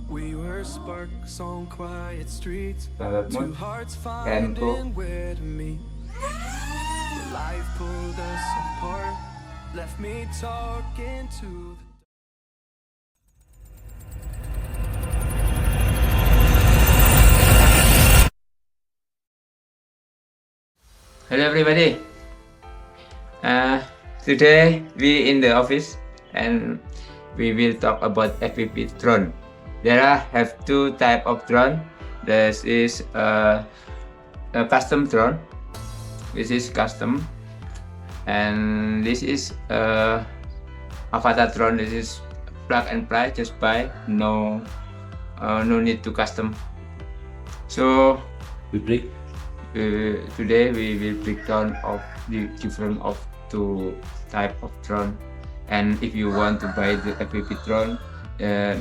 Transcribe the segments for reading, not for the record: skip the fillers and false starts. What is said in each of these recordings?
We were sparks on quiet streets, Pilot two mode hearts and go. finding where to meet. Life pulled us apart, left me talking to the Hello everybody. Today we in the office and we will talk about FPV drone. There have two type of drone. This is a custom drone. This is custom, and this is avatar drone. This is plug and play, just buy. No need to custom. So We break. today we will break down of the different of two type of drone, and if you want to buy the FPV drone,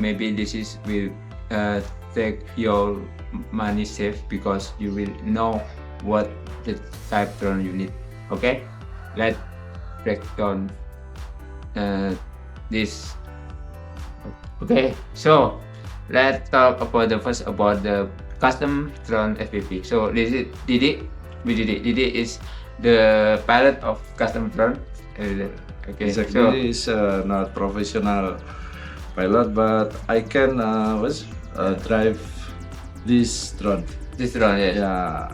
maybe this is will take your money safe because you will know what the type drone you need. Okay, let's break down this. Okay, so let's talk about the first about the custom drone FPV. So this is Didi. Didi is the pilot of custom drone. Okay, so Exactly, is not professional pilot, but I can drive this drone. this drone, yes. Yeah.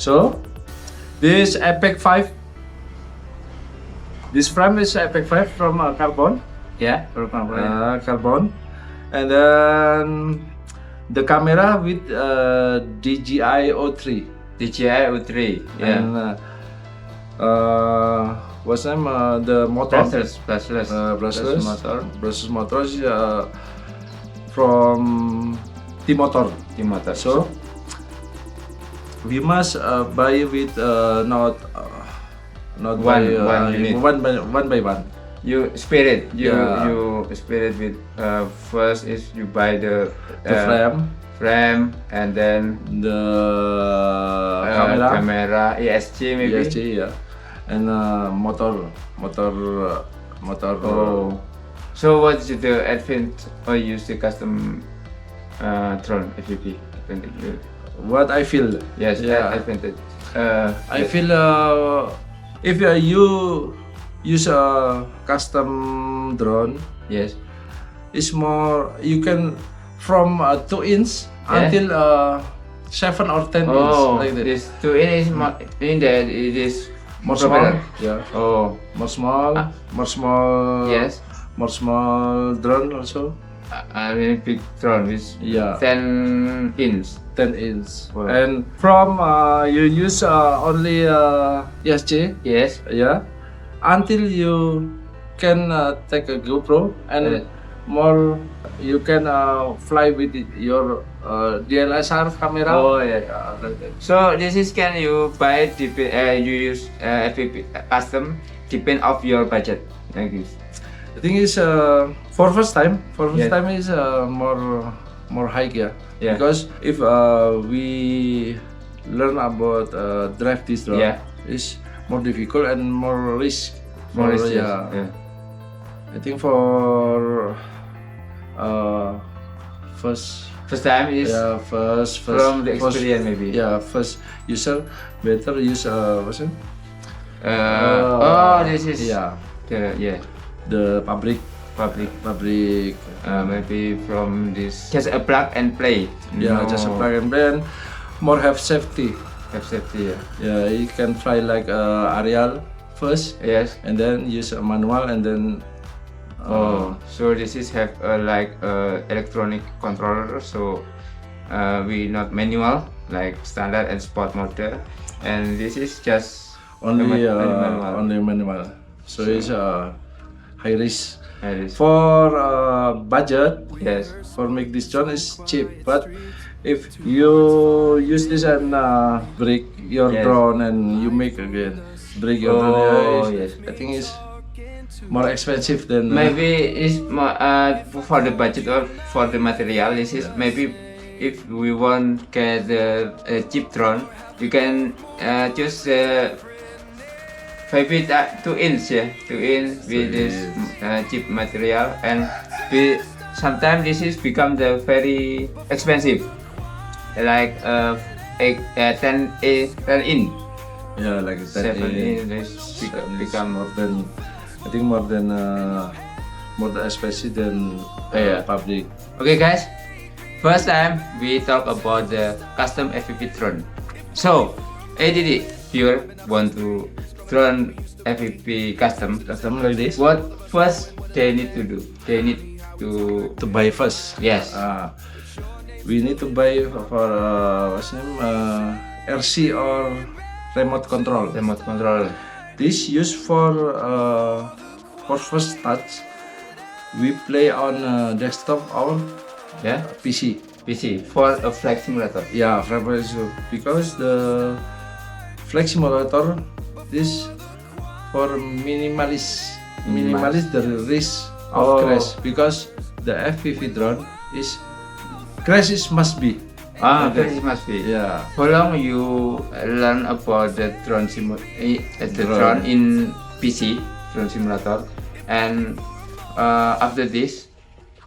So this Epic 5. This frame is Epic 5 from carbon. Yeah, Carbon, and then the camera with DJI O3. DJI O3. Yeah. And what's name? The motor. Brushless Brushless motor. Brushless motor is from T-Motor. Motor. So we must buy with not One by unit. one by one. You spirit. Yeah. You spirit with first is you buy the The frame and then the camera, ESC maybe. ESC, yeah, and motor. Oh, so what's the advantage or use the custom drone FPV? What I feel. Yes, Yeah. advantage. I feel if you use a custom drone, Yes. it's more you can from 2 inch Yeah. until 7 or 10 inch Oh, like that. this two in is in that it is More small, propeller. yeah. Oh, More small, Ah. more small. yes. More small drone also. I mean big drone with Yeah. 10 inch. 10 inch. Wow. And from you use only ESC, Yes. yeah, until you can take a GoPro and Uh, more you can fly with your DSLR camera. Oh yeah. So this is can you buy you use FPV custom depend of your budget like this. The thing is for first time Yes. is more high, yeah. Yeah. Because if we learn about drive this drone, Yeah. it's more difficult and more risk. More For, is yeah. yeah. I think for first First time is first from the first- experience maybe. yeah, first user better use what's it? Oh, this is Yeah, the public public. Maybe from this just a plug and play. Yeah, just a plug and play and more have safety. Have safety. Yeah. Yeah, you can fly like aerial first Yes. and then use a manual and then Oh, so this is have like electronic controller. So we not manual like standard and sport mode, and this is just only manual. only manual. So it's high risk. That is- For budget, yes. for make this drone is cheap, but if you use this and break your Yes. drone and you make again break your Oh, drone, yes. I think it's more expensive than Maybe it's more for the budget or for the material. This is maybe if we want get a cheap drone, you can choose maybe 2 inch, yeah, 2 inch with this cheap material and be sometimes this is become the very expensive, like 10 in, Yeah, like that. 7 in. This become more than, I think more than expensive than Yeah. public. Okay guys, first time we talk about the custom FPV drone. So, ADD viewer want to drone FPV custom. Custom like this. What first they need to do? They need to To buy first. yes, We need to buy for what's name RC or remote control. remote control. This used for first touch. We play on desktop or Yeah, PC. PC for a flight simulator. Yeah, because the flight simulator is for minimalist the risk Oh. of crash, because the FPV drone is crash is must be. Okay. This must be. Yeah. How long you learn about the drone the Drone. drone in PC drone simulator, and after this,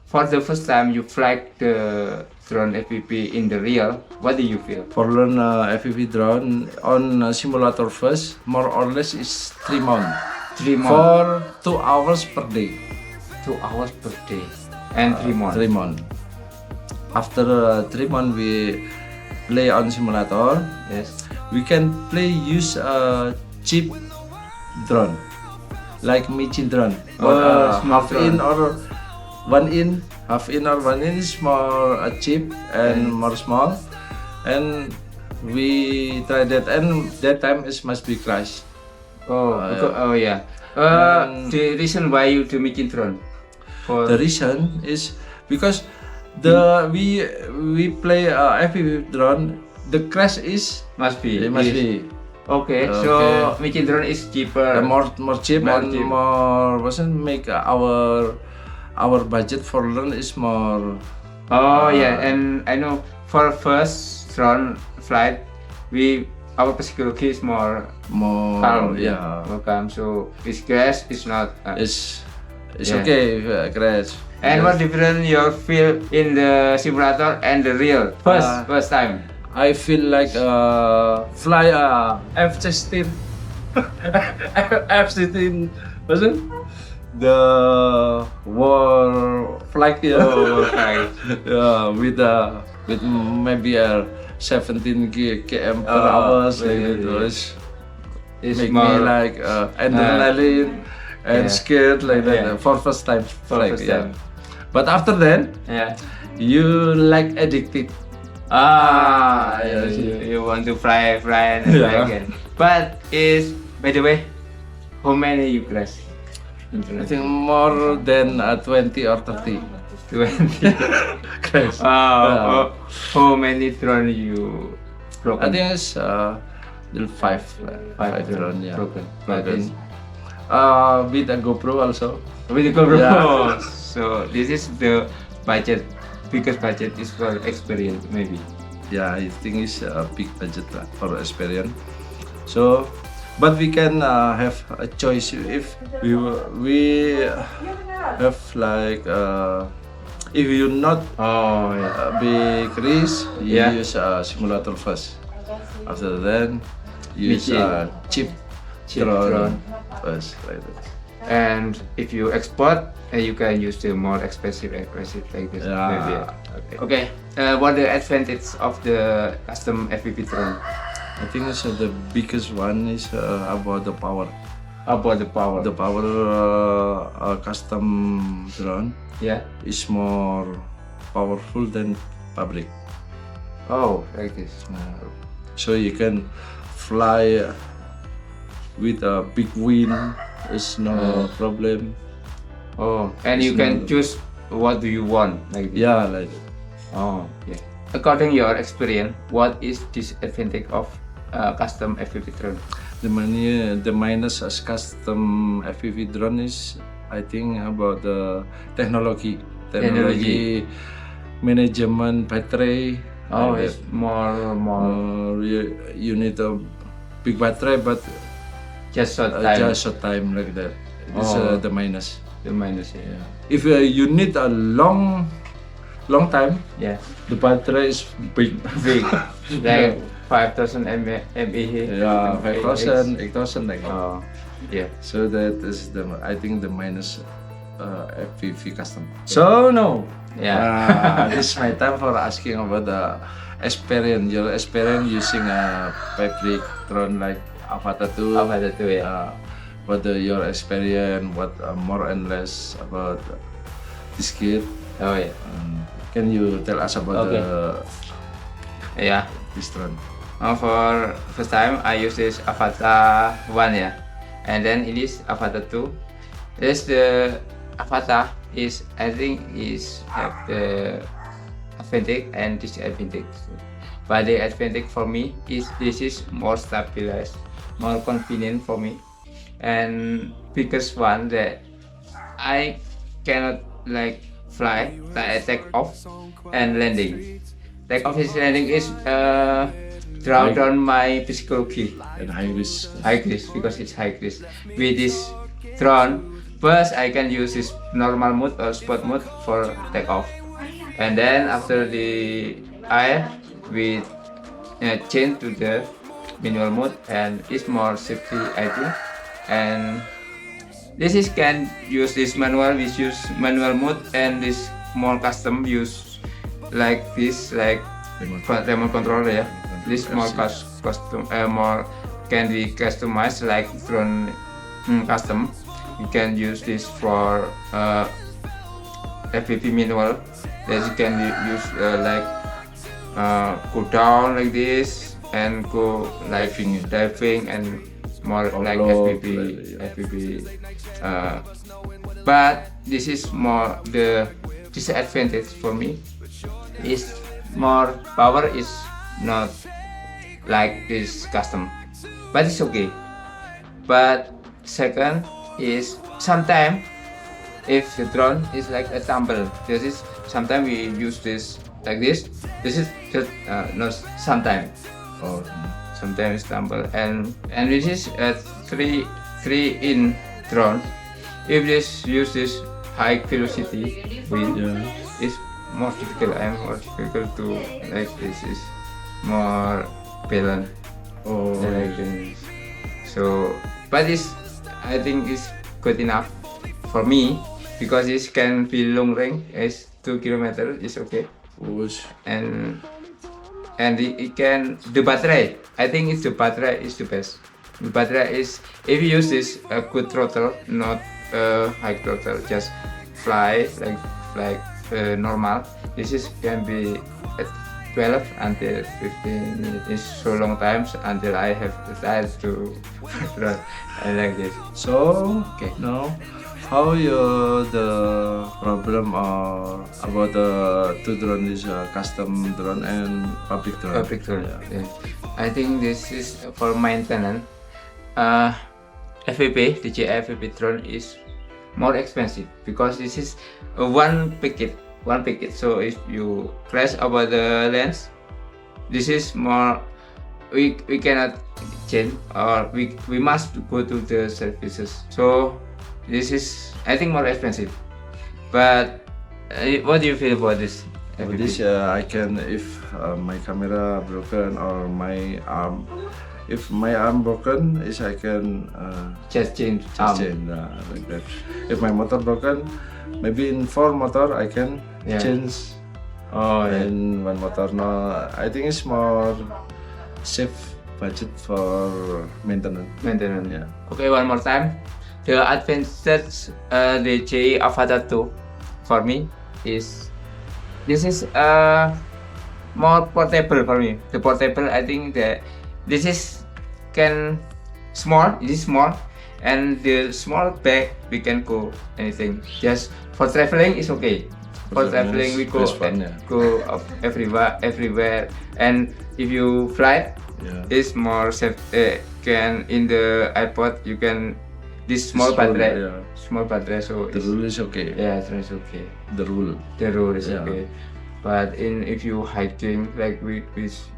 for the first time you fly the drone FPV in the real, what do you feel? For learn FPV drone on simulator first, more or less is 3 months 3 months, for 2 hours per day. 2 hours per day, and 3 months. 3 months. After 3 months we play on simulator. Yes. We can use a cheap drone, like Michin drone. Small Half drone. in or 1 in, half in or 1 in is more cheap and more small. And we try that, and that time it must be crash. Oh yeah. And- The reason why you do making drone? For The reason is because we play FPV drone. The crash is must be. it must be Okay, so Okay. making drone is cheaper. more cheap More and cheap. more wasn't make our budget for learn is more. Oh yeah, and I know for first drone flight, our psychology is more calm. Yeah, more calm. So this crash is not. it's Yeah. okay if crash. And what different you feel in the simulator and the real first time? I feel like fly F-16 F-16 wasn't the war flight, yeah. Oh, okay. Yeah, with maybe a 17 km per Oh, hours, like yeah, it yeah. was It's make more me like adrenaline and yeah. scared like that Yeah. for first time flight, first yeah. time. But after then yeah. you like addicted. Yeah, you want to fly and fly Yeah. again. But by the way, how many you crash? I think more than 20 or 30 20. crash. How many drone you broken? I think it's the five drone, yeah. broken. Broken. With a GoPro also. With the GoPro. Yeah. So this is the budget. Biggest budget is for experience maybe. Yeah, I think it's a big budget lah for experience. So, but we can have a choice if we have like if you not Oh yeah. big risk, you Yeah. use a simulator first. After then, use Michin. a cheap Drone. first, like that. And if you export, you can use the more expensive like this. Yeah. Maybe. Okay. What the advantage of the custom FPV drone? I think it's the biggest one is about the power. About the power. The power custom drone Yeah. is more powerful than public. Oh, like this. So you can fly with a big wind. It's no problem. Oh, and you can choose what do you want like this. Yeah, like Oh, yeah. According your experience, what is disadvantage of custom FPV drone? the minus as custom FPV drone is, I think, about the technology, management battery. Oh, like it's more. you need a big battery, but Just short time. just short time like that. It's Oh. the minus. The minus, yeah. If you need a long time, Yeah. the battery is big. Big. Like 5,000 mAh. Yeah, 5,000, 8,000 like that. Oh, yeah. So that is I think the minus FPV custom. So no, this is my time for asking about the experience. Your experience using a fabric drone like Avata 2. Avata 2, yeah. What your experience? What more and less about this kit? Oh, yeah. Can you tell us about Okay. Yeah. this drone? For first time, I use this Avata 1, yeah. And then it is Avata 2. This the Avata is, I think, is have the advantage and disadvantage. But the advantage for me is this is more stabilized, more convenient for me, and biggest one that I cannot like fly, like take off and landing. Take off is landing is draw down my psychology. And high risk. High risk because it's high risk. With this drone, first I can use this normal mode or sport mode for take off, and then after the air we change to the manual mode, and it's more safety I think. And this is can use this manual. We use manual mode, and this more custom use like this like remote controller, yeah. This more custom more can be customized like drone custom. You can use this for FPV manual. That you can use like go down like this and go like diving and more like Offload, FPV. But this is more the disadvantage for me. Is more power is not like this custom, but it's okay. But second is sometimes if the drone is like a tumble, this is sometimes we use this like this. This is just not sometimes. Or Sometimes tumble, and this is a three in drone. If this use this high velocity wind, it's more difficult. I'm more difficult to like this is more balance. Like this. So, but this I think is good enough for me because this can be long range. It's 2 kilometers. It's okay, and it can the battery. I think it's the battery is the best. The battery is if you use this a good throttle, not high throttle, just fly like normal. This is can be at 12 until 15 minutes. It's so long times until I have the time to run. I like this. so Okay. now how the problem about the two drone is custom drone and public drone? Public drone. Yeah. I think this is for maintenance. FPV, DJI FPV drone is more expensive because this is one packet. So if you crash over the lens, this is more. We cannot change, or we must go to the services. So this is I think more expensive. But what do you feel about this? For this, I can if my camera broken or my arm. If my arm broken, I can Just change. change like that. If my motor broken, maybe in 4 motor I can change. Oh, yeah. And one motor no. I think it's more safe budget for maintenance. Yeah. Okay, one more time. The advantage the DJI Avata 2 for me is this is more portable for me. The portable, I think that this is can small. It is small, and the small bag we can go anything. Just for traveling is okay. For traveling we go go up everywhere. And if you fly, it's more safe. Can in the airport you can this small battery. Small battery, so The rule is okay. yeah, it's okay. The rule. The road is okay. But if you hiking like with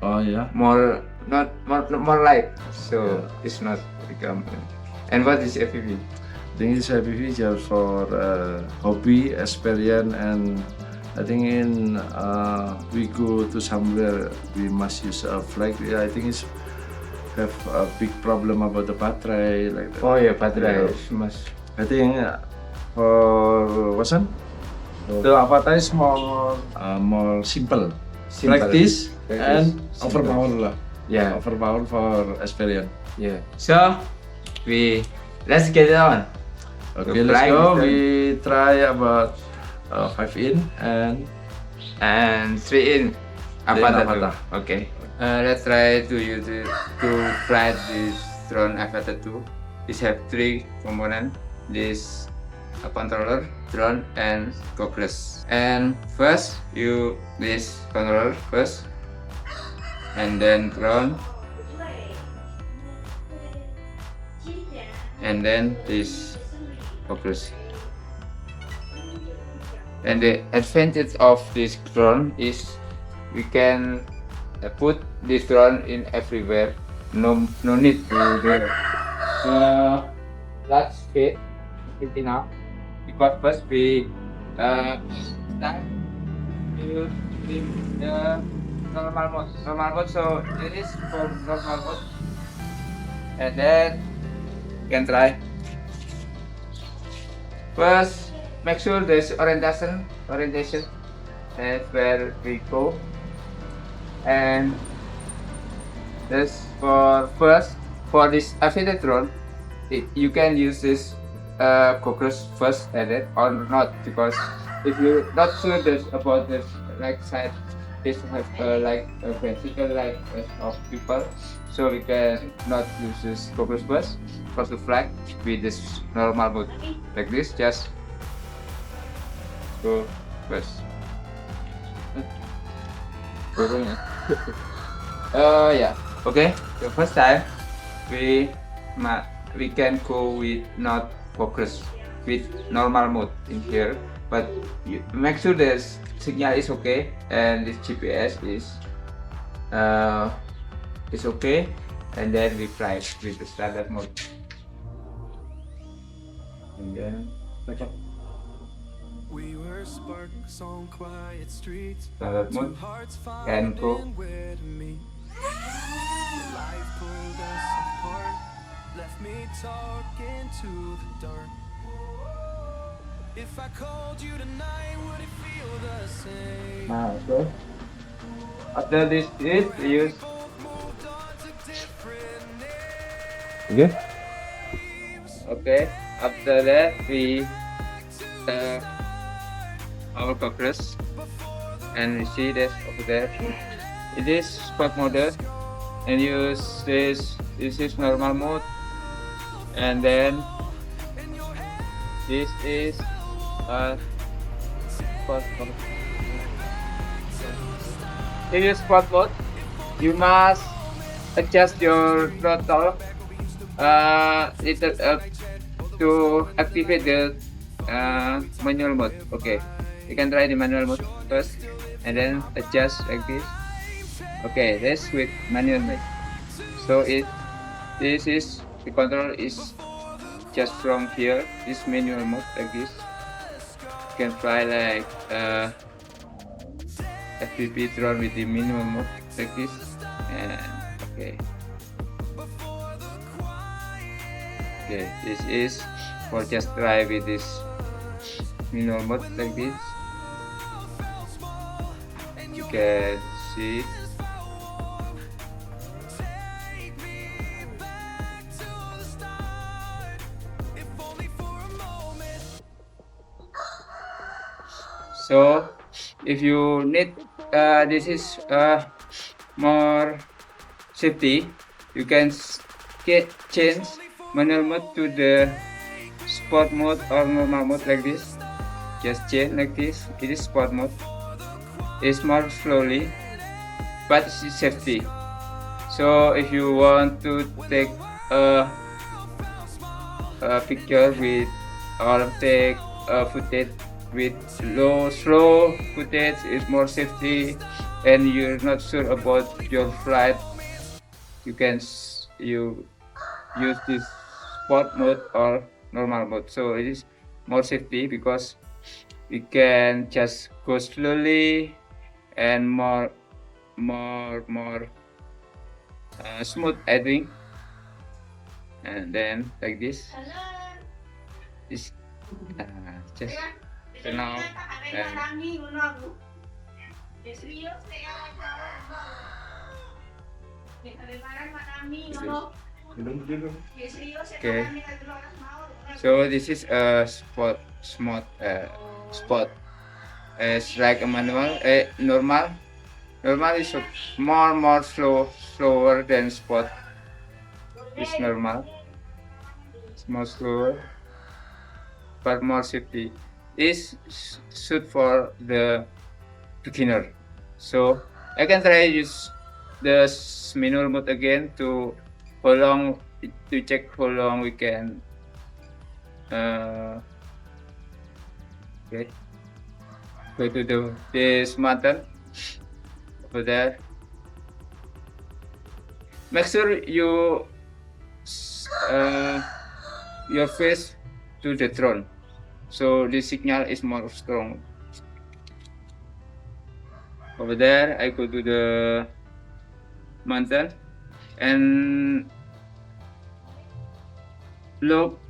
Oh yeah. more not more light, so it's not become. And what is FPV? think it's FPV just for hobby, experience, and I think in we go to somewhere we must use a flag. Yeah, I think it's have a big problem about the battery like that. Oh yeah, baterai Yeah. mas. I think for Wasan, the avatar is more simple. Simple. Practice Practice, and simple. overpower lah. Yeah. Overpower for experience. Yeah. So let's get it on. Okay, The let's flag go. is We try about 5 in and And 3 in Avatar. Avatar. Okay. Let's try to use it to fly this drone Avatar 2. This have 3 components. This a controller, drone, and goggles. And first you this controller first, and then drone, and then this goggles. And the advantage of this drone is we can put this drone in everywhere. No need to do large speed enough, because first we start to use the normal mode. So this is for normal mode, and then you can try. First, make sure there's orientation. That's where we go. And this for this affiliate drone, you can use this goggles first edit or not, because if you're not sure about this right side, this have like a vertical like of people, so we can not use this goggles first. First to fly with this normal mode like this, just go first. Yeah. Okay. The first time we can go with not focus with normal mode in here, but you make sure the signal is okay and this GPS is okay, and then we fly with the standard mode. And then We were sparks on quiet streets. standard Two mode hearts and go. finding where to meet. Life pulled us apart, left me talking to the dark. If I called you tonight, would it feel the same? So after this we use Moved on to different names. okay. okay. After that we our progress, and we see this over there. It is sport mode, and use this is normal mode, and then this is sport mode. If you sport mode, you must adjust your throttle little to activate the manual mode. Okay, you can try the manual mode first and then adjust like this. Okay, this with manual mode. So this is the control is just from here, this manual mode like this. You can fly like FPV drone with the manual mode like this. And okay, this is for just try with this manual mode like this. You can see. So if you need this is more safety, you can change manual mode to the sport mode or normal mode like this. Just change like this. It is sport mode. It's more slowly, but it's safety. So if you want to take a picture with or take a footage with slow footage, is more safety, and you're not sure about your flight, you can use this sport mode or normal mode. So it is more safety because we can just go slowly and more smooth, I think. And then like this is just turn off and okay. So this is a spot. It's like a manual. Normal. Normal is more slower than spot. It's normal. It's more slower, but more safety. This suit for the beginner. So I can try use the manual mode again to check how long we can okay, go to this mountain over there. Make sure you your face to the throne, so the signal is more strong. Over there, I go to the mountain and look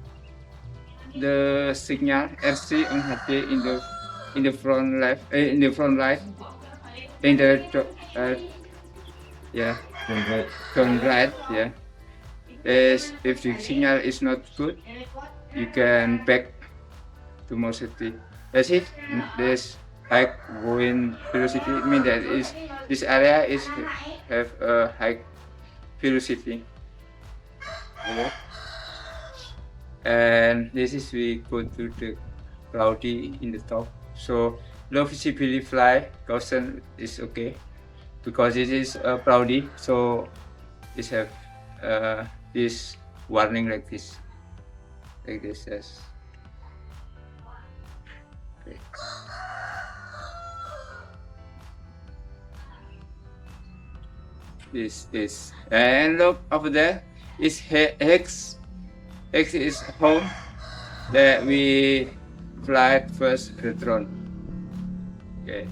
the signal RC on HD in the front left, in the front right, in the yeah, front right, yeah. If the signal is not good, you can back to more safety. That's it. This high wind velocity means that this area is have a high velocity. Okay. And this is we go to the cloudy in the top. So low visibility fly caution is okay because it is cloudy. So it have this warning like this, yes. Okay. This and look over there is X is home that we fly first the drone. Okay,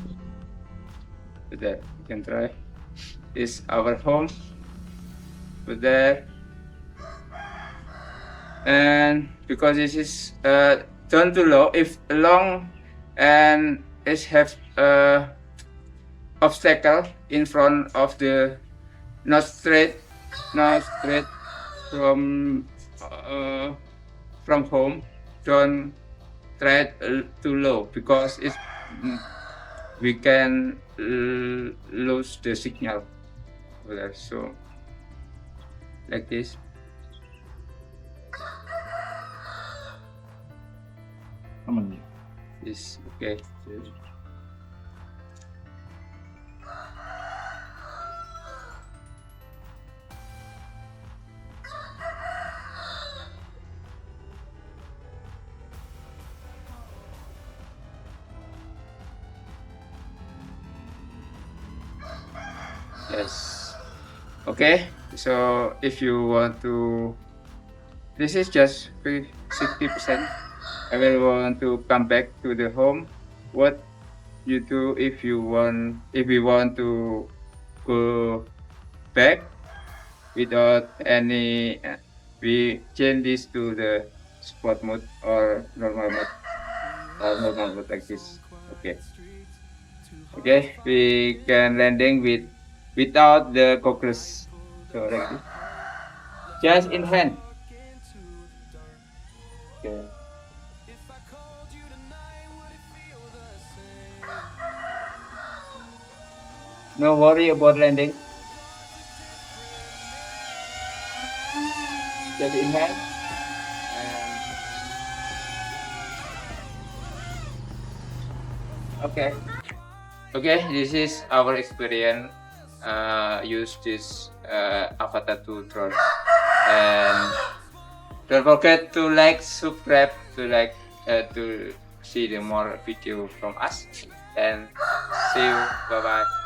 so that you can try. Is our home over there, and because this is turn to low, if long and it have obstacle in front of the not straight from home, don't try too low because it's we can lose the signal over there. So like this. This okay. Yes. Okay. So if you want to, this is just 60%. I will want to come back to the home. What you do if you want to go back without any, we change this to the sport mode or normal mode like this. Okay. Okay, we can landing without the goggles. So like this. Just in hand. Okay. No worry about landing. Just in hand. Okay. Okay, this is our experience. Use this Avatar 2 drone, and don't forget to like, subscribe, to see the more video from us, and see you. Bye bye.